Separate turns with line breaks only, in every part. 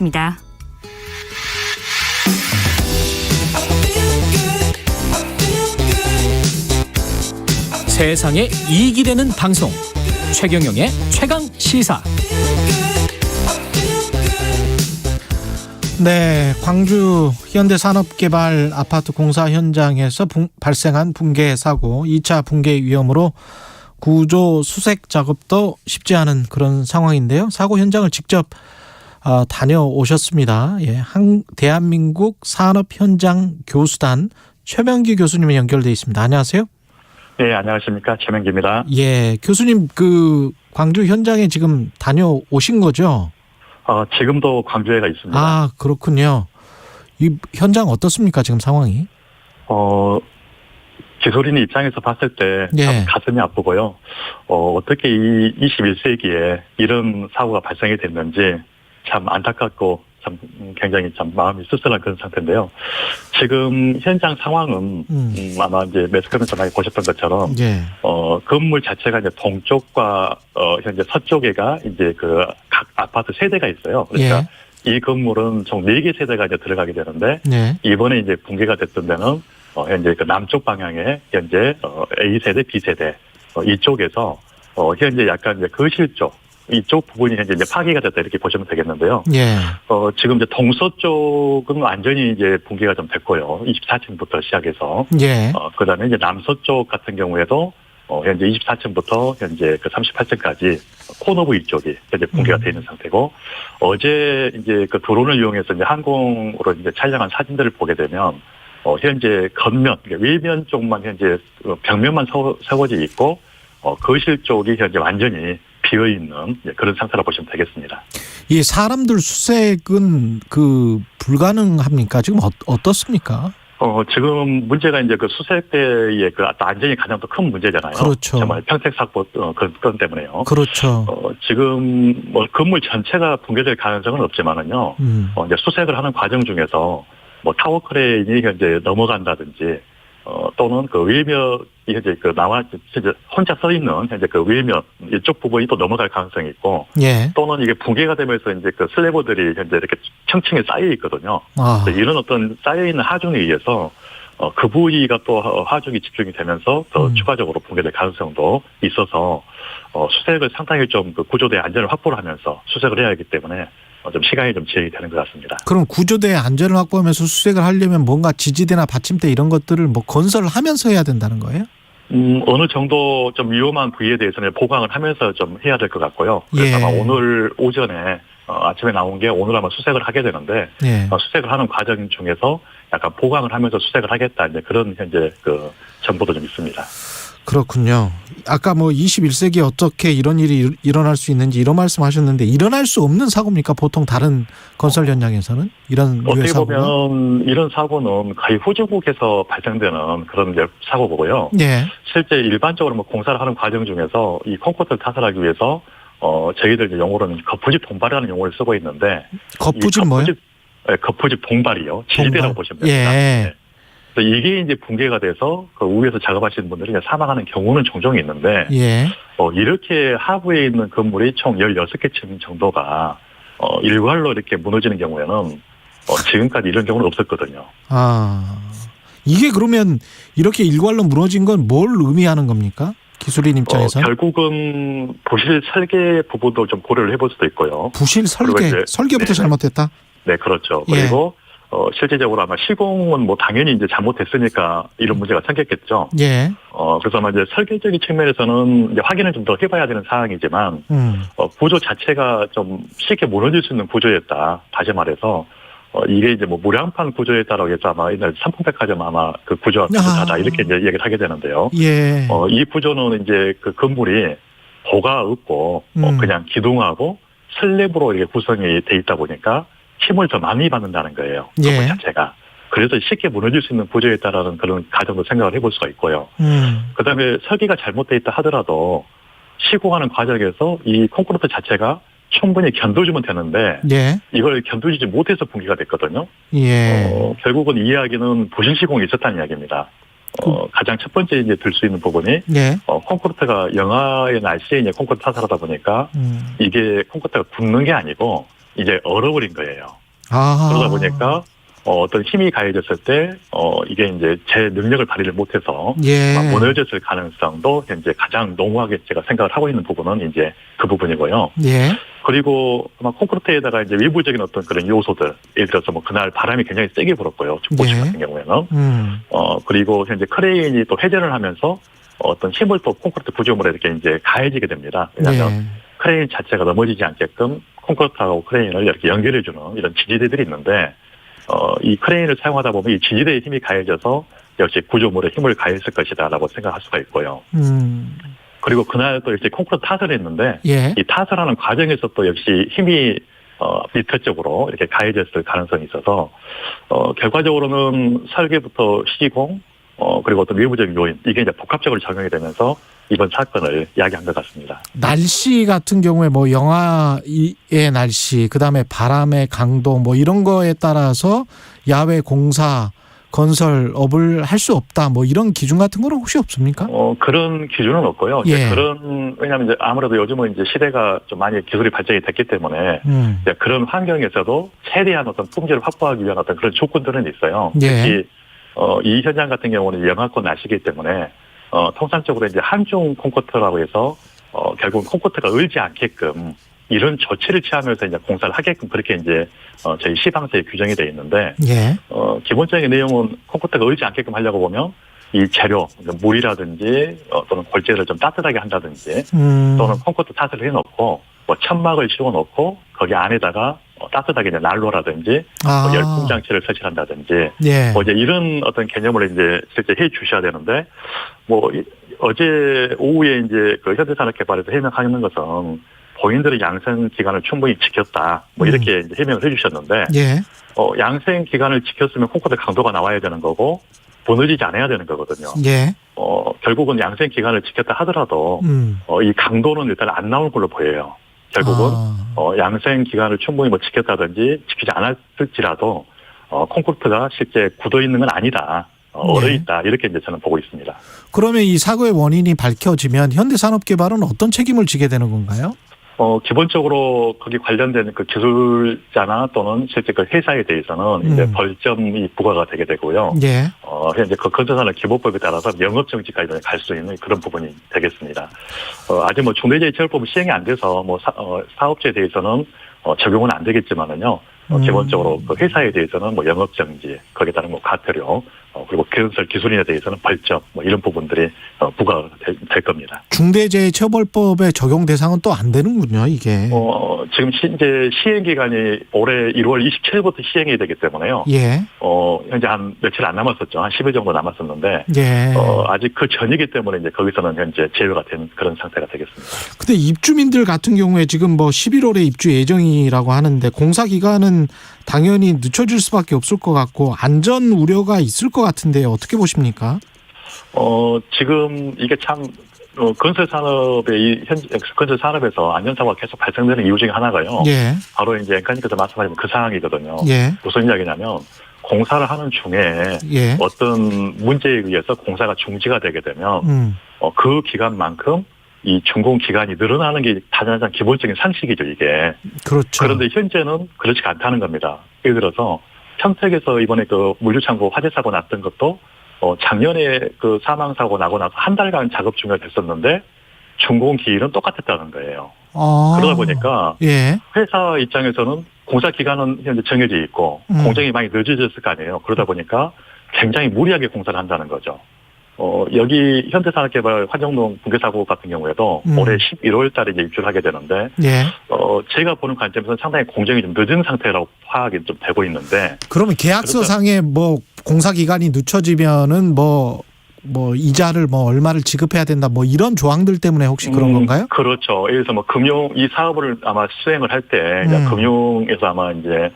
입니다.
세상에 이익이 되는 방송 최경영의 최강 시사.
네, 광주 현대산업개발 아파트 공사 현장에서 발생한 붕괴 사고, 2차 붕괴 위험으로 구조 수색 작업도 쉽지 않은 그런 상황인데요. 사고 현장을 직접 다녀오셨습니다. 예, 대한민국 산업현장 교수단 최명기 교수님이 연결돼 있습니다. 안녕하세요.
네, 안녕하십니까. 최명기입니다.
예, 교수님 광주 현장에 지금 다녀오신 거죠?
지금도 광주에가 있습니다.
아, 그렇군요. 이 현장 어떻습니까, 지금 상황이?
기술인 입장에서 봤을 때 참 가슴이 아프고요. 어떻게 이 21세기에 이런 사고가 발생이 됐는지 참 안타깝고 참 굉장히 참 마음이 씁쓸한 그런 상태인데요. 지금 현장 상황은 아마 이제 매스컴에서 많이 보셨던 것처럼 건물 자체가 이제 동쪽과 현재 서쪽에가 이제 각 아파트 세대가 있어요. 그러니까 이 건물은 총 4개 세대가 이제 들어가게 되는데 이번에 이제 붕괴가 됐던 데는 현재 남쪽 방향에 현재 A 세대, B 세대 이쪽에서 현재 약간 이제 거실 쪽 이쪽 부분이 현재 이제 파괴가 됐다 이렇게 보시면 되겠는데요. 지금 이제 동서쪽은 완전히 이제 붕괴가 좀 됐고요. 24층부터 시작해서. 그다음에 이제 남서쪽 같은 경우에도 현재 24층부터 현재 38층까지 코너부 이쪽이 현재 붕괴가 되어 있는 상태고, 어제 이제 드론을 이용해서 이제 항공으로 이제 촬영한 사진들을 보게 되면 현재 겉면, 외면 쪽만 현재 벽면만 세워져 있고, 거실 쪽이 현재 완전히 비어있는 그런 상태라 보시면 되겠습니다.
이 사람들 수색은 불가능합니까? 지금 어떻습니까?
지금 문제가 이제 수색대의 안전이 가장 또 큰 문제잖아요.
그렇죠.
정말 평택사고 그건 때문에요.
그렇죠.
지금 건물 전체가 붕괴될 가능성은 없지만은요. 이제 수색을 하는 과정 중에서 타워 크레인이 현재 넘어간다든지 또는 외벽이 현재 현재 혼자 서 있는 현재 외벽 이쪽 부분이 또 넘어갈 가능성이 있고, 또는 이게 붕괴가 되면서 이제 슬래브들이 현재 이렇게 층층에 쌓여 있거든요. 이런 어떤 쌓여 있는 하중에 의해서 그 부위가 또 하중이 집중이 되면서 더 추가적으로 붕괴될 가능성도 있어서 수색을 상당히 좀 구조대 안전을 확보를 하면서 수색을 해야 하기 때문에 좀 시간이 좀 지연이 되는 것 같습니다. 그럼
구조대의 안전을 확보하면서 수색을 하려면 뭔가 지지대나 받침대 이런 것들을 건설을 하면서 해야 된다는 거예요?
어느 정도 좀 위험한 부위에 대해서는 보강을 하면서 좀 해야 될 것 같고요. 그래서 아마 오늘 오전에 아침에 나온 게 오늘 아마 수색을 하게 되는데 수색을 하는 과정 중에서 약간 보강을 하면서 수색을 하겠다 이제 그런 현재 정보도 좀 있습니다.
그렇군요. 아까 21세기에 어떻게 이런 일이 일어날 수 있는지 이런 말씀하셨는데, 일어날 수 없는 사고입니까? 보통 다른 건설 현장에서는 이런
어떻게
사고는?
보면 이런 사고는 거의 후진국에서 발생되는 그런 사고고요. 실제 일반적으로 공사를 하는 과정 중에서 이 콘크리트를 타설하기 위해서 저희들 이제 용어로는 거푸집 봉발이라는 용어를 쓰고 있는데,
거푸집 뭐요?
거푸집 봉발이요. 지지대라고 보시면 됩니다. 이게 이제 붕괴가 돼서 위에서 작업하시는 분들이 사망하는 경우는 종종 있는데, 이렇게 하부에 있는 건물이 총 16개 층 정도가 일괄로 이렇게 무너지는 경우에는 지금까지 이런 경우는 없었거든요.
이게 그러면 이렇게 일괄로 무너진 건 뭘 의미하는 겁니까? 기술인 입장에서?
결국은 부실 설계 부분도 좀 고려를 해볼 수도 있고요.
부실 설계? 설계부터 잘못됐다?
네, 그렇죠. 그리고 실제적으로 아마 시공은 당연히 이제 잘못됐으니까 이런 문제가 생겼겠죠. 그래서 아마 이제 설계적인 측면에서는 이제 확인을 좀 더 해봐야 되는 사항이지만, 구조 자체가 좀 쉽게 무너질 수 있는 구조였다. 다시 말해서, 이게 이제 무량판 구조였다라고 해서 아마 옛날 삼풍백화점 아마 구조가 비슷하다 이렇게 이제 얘기를 하게 되는데요. 이 구조는 이제 건물이 고가 없고, 그냥 기둥하고 슬랩으로 이게 구성이 돼 있다 보니까 힘을 더 많이 받는다는 거예요. 건물 자체가. 그래서 쉽게 무너질 수 있는 구조에 따라는 그런 가정도 생각을 해볼 수가 있고요. 그다음에 설계가 잘못돼 있다 하더라도 시공하는 과정에서 이 콘크리트 자체가 충분히 견뎌주면 되는데 이걸 견뎌주지 못해서 붕괴가 됐거든요. 결국은 이 이야기는 부실 시공이 있었다는 이야기입니다. 가장 첫 번째 이제 들 수 있는 부분이 콘크리트가 영하의 날씨에 이제 콘크리트 타설하다 보니까 이게 콘크리트가 굳는 게 아니고 이제 얼어버린 거예요.
아.
그러다 보니까 어떤 힘이 가해졌을 때 이게 이제 제 능력을 발휘를 못해서
예.
무너졌을 가능성도 현재 가장 농후하게 제가 생각을 하고 있는 부분은 이제 그 부분이고요.
예.
그리고 아마 콘크리트에다가 이제 외부적인 어떤 그런 요소들, 예를 들어서 뭐 그날 바람이 굉장히 세게 불었고요. 축구식
예.
같은 경우에는. 그리고 현재 크레인이 또 회전을 하면서 어떤 힘을 또 콘크리트 구조물에 이렇게 이제 가해지게 됩니다. 왜냐하면
예.
크레인 자체가 넘어지지 않게끔 콘크리트하고 크레인을 이렇게 연결해주는 이런 지지대들이 있는데, 이 크레인을 사용하다 보면 이 지지대의 힘이 가해져서 역시 구조물에 힘을 가했을 것이다라고 생각할 수가 있고요. 그리고 그날 또 이렇게 콘크리트 탓을 했는데,
예.
이 탓을 하는 과정에서 또 역시 힘이 밑에 쪽으로 이렇게 가해졌을 가능성이 있어서 결과적으로는 설계부터 시공, 그리고 또 외부적인 요인, 이게 이제 복합적으로 작용이 되면서 이번 사건을 야기한 것 같습니다.
날씨 같은 경우에 뭐 영하의 날씨, 그다음에 바람의 강도 뭐 이런 거에 따라서 야외 공사 건설업을 할 수 없다 뭐 이런 기준 같은 건 혹시 없습니까?
그런 기준은 없고요.
예.
이제 왜냐하면 이제 아무래도 요즘은 이제 시대가 좀 많이 기술이 발전이 됐기 때문에 이제 그런 환경에서도 최대한 어떤 품질을 확보하기 위한 어떤 그런 조건들은 있어요.
예.
특히 이 현장 같은 경우는 영하권 날씨이기 때문에 통상적으로 이제 한중 콘크리트라고 해서 결국 콘크리트가 얼지 않게끔 이런 조치를 취하면서 이제 공사를 하게끔 그렇게 이제 저희 시방서에 규정이 되어 있는데,
예.
기본적인 내용은 콘크리트가 얼지 않게끔 하려고 보면 이 재료, 물이라든지 또는 골재를 좀 따뜻하게 한다든지 또는 콘크리트 탓을 해놓고 뭐 천막을 씌워놓고 거기 안에다가 따뜻하게 이제 난로라든지 뭐 열풍 장치를 설치한다든지
예.
뭐 이제 이런 어떤 개념을 이제 실제 해 주셔야 되는데, 뭐 어제 오후에 이제 그 현대산업개발에서 해명하는 것은 본인들의 양생 기간을 충분히 지켰다, 뭐 이렇게 이제 해명을 해주셨는데,
예.
양생 기간을 지켰으면 콘크리트 강도가 나와야 되는 거고 무너지지 않아야 되는 거거든요.
예.
결국은 양생 기간을 지켰다 하더라도 이 강도는 일단 안 나올 걸로 보여요. 결국은 양생 기간을 충분히 뭐 지켰다든지 지키지 않았을지라도 콘크리트가 실제 굳어 있는 건 아니다, 얼어 있다, 이렇게 이제 저는 보고 있습니다.
그러면 이 사고의 원인이 밝혀지면 현대산업개발은 어떤 책임을 지게 되는 건가요?
기본적으로 거기 관련된 그 기술자나 또는 실제 그 회사에 대해서는 이제 벌점이 부과가 되게 되고요.
예.
현재 그 건설산업 기본법에 따라서 영업정지까지 갈 수 있는 그런 부분이 되겠습니다. 아직 뭐 중대재해처벌법이 시행이 안 돼서 뭐 사업체에 대해서는 적용은 안 되겠지만은요. 기본적으로 그 회사에 대해서는 뭐 영업정지, 거기에 따른 뭐 과태료, 그리고 건설 기술인에 대해서는 벌점, 뭐 이런 부분들이 부과가 될 겁니다.
중대재해처벌법의 적용 대상은 또 안 되는군요, 이게.
지금 이제 시행 기간이 올해 1월 27일부터 시행이 되기 때문에요.
예.
현재 한 며칠 안 남았었죠. 한 10일 정도 남았었는데,
예.
아직 그 전이기 때문에 이제 거기서는 현재 제외가 된 그런 상태가 되겠습니다.
근데 입주민들 같은 경우에 지금 뭐 11월에 입주 예정이라고 하는데 공사 기간은 당연히 늦춰질 수밖에 없을 것 같고 안전 우려가 있을 것 같은데 어떻게 보십니까?
지금 이게 참 건설 산업의 건설 산업에서 안전사고가 계속 발생되는 이유 중에 하나가요.
예.
바로 이제 앵커님께서 말씀하신 그 상황이거든요.
예.
무슨 이야기냐면 공사를 하는 중에
예.
어떤 문제에 의해서 공사가 중지가 되게 되면 그 기간만큼 이 준공 기간이 늘어나는 게 가장 기본적인 상식이죠, 이게.
그렇죠.
그런데 현재는 그렇지 않다는 겁니다. 예를 들어서 평택에서 이번에 그 물류창고 화재 사고 났던 것도 작년에 그 사망 사고 나고 나서 한 달간 작업 중에 됐었는데 준공 기일은 똑같았다는 거예요. 그러다 보니까
예.
회사 입장에서는 공사 기간은 현재 정해져 있고 공정이 많이 늦어졌을 거 아니에요. 그러다 보니까 굉장히 무리하게 공사를 한다는 거죠. 여기 현대산업개발 환정동 붕괴 사고 같은 경우에도 올해 11월 달에 이제 입주를 하게 되는데,
예.
제가 보는 관점에서는 상당히 공정이 좀 늦은 상태라고 파악이 좀 되고 있는데.
그러면 계약서상에 뭐 공사 기간이 늦춰지면은 뭐 이자를 뭐 얼마를 지급해야 된다 뭐 이런 조항들 때문에 혹시 그런 건가요?
그렇죠. 예를 들어서 뭐 이 사업을 아마 수행을 할 때 금융에서 아마 이제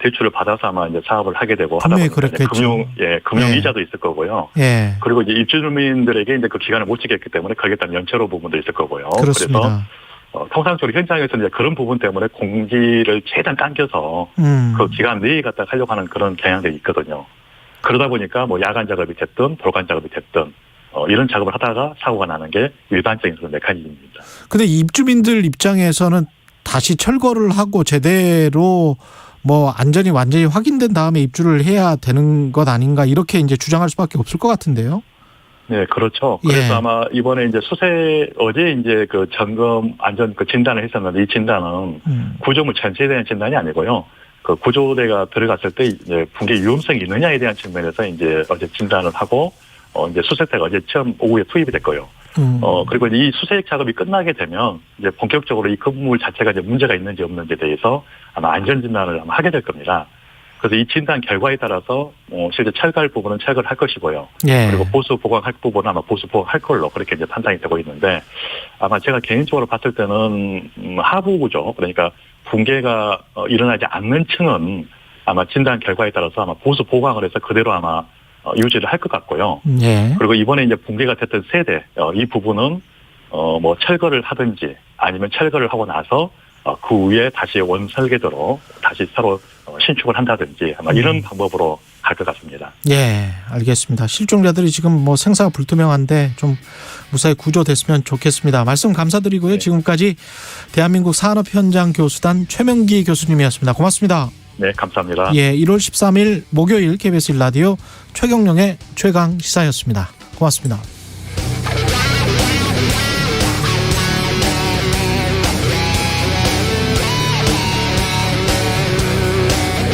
대출을 받아서 아마 이제 사업을 하게 되고 하다 보니까 금융 이자도 있을 거고요.
예.
그리고 이제 입주민들에게 이제 그 기간을 못 지켰기 때문에 거기에 따른 연체료 부분도 있을 거고요.
그렇습니다.
그래서 통상적으로 현장에서 이제 그런 부분 때문에 공지를 최대한 당겨서 그 기간 내에 갖다 하려고 하는 그런 경향들이 있거든요. 그러다 보니까 뭐 야간 작업이 됐든 돌간 작업이 됐든 이런 작업을 하다가 사고가 나는 게 일반적인 그런 메커니즘입니다.
근데 입주민들 입장에서는 다 다시 철거를 하고 제대로 뭐 안전이 완전히 확인된 다음에 입주를 해야 되는 것 아닌가 이렇게 이제 주장할 수밖에 없을 것 같은데요.
네, 그렇죠. 그래서
예.
아마 이번에 이제 어제 이제 그 점검 안전 그 진단을 했었는데 이 진단은 구조물 전체에 대한 진단이 아니고요. 그 구조대가 들어갔을 때 이제 붕괴 위험성이 있느냐에 대한 측면에서 이제 어제 진단을 하고 이제 수색대가 어제 처음 오후에 투입이 됐고요. 그리고 이 수색 작업이 끝나게 되면 이제 본격적으로 이 건물 자체가 이제 문제가 있는지 없는지에 대해서 아마 안전 진단을 아마 하게 될 겁니다. 그래서 이 진단 결과에 따라서 실제 철거할 부분은 철거를 할 것이고요.
예.
그리고 보수 보강할 부분은 아마 보수 보강할 걸로 그렇게 이제 판단이 되고 있는데 아마 제가 개인적으로 봤을 때는 하부 구조 그러니까 붕괴가 일어나지 않는 층은 아마 진단 결과에 따라서 아마 보수 보강을 해서 그대로 아마 유지를 할 것 같고요.
예.
그리고 이번에 이제 붕괴가 됐던 세대 이 부분은 뭐 철거를 하든지 아니면 철거를 하고 나서 그 위에 다시 원 설계도로 다시 새로 신축을 한다든지 아마 이런 방법으로 갈 것 같습니다.
예, 알겠습니다. 실종자들이 지금 뭐 생사가 불투명한데 좀 무사히 구조됐으면 좋겠습니다. 말씀 감사드리고요.
네.
지금까지 대한민국 산업현장 교수단 최명기 교수님이었습니다. 고맙습니다.
네, 감사합니다.
예, 1월 13일 목요일 KBS 1라디오 최경영의 최강 시사였습니다. 고맙습니다.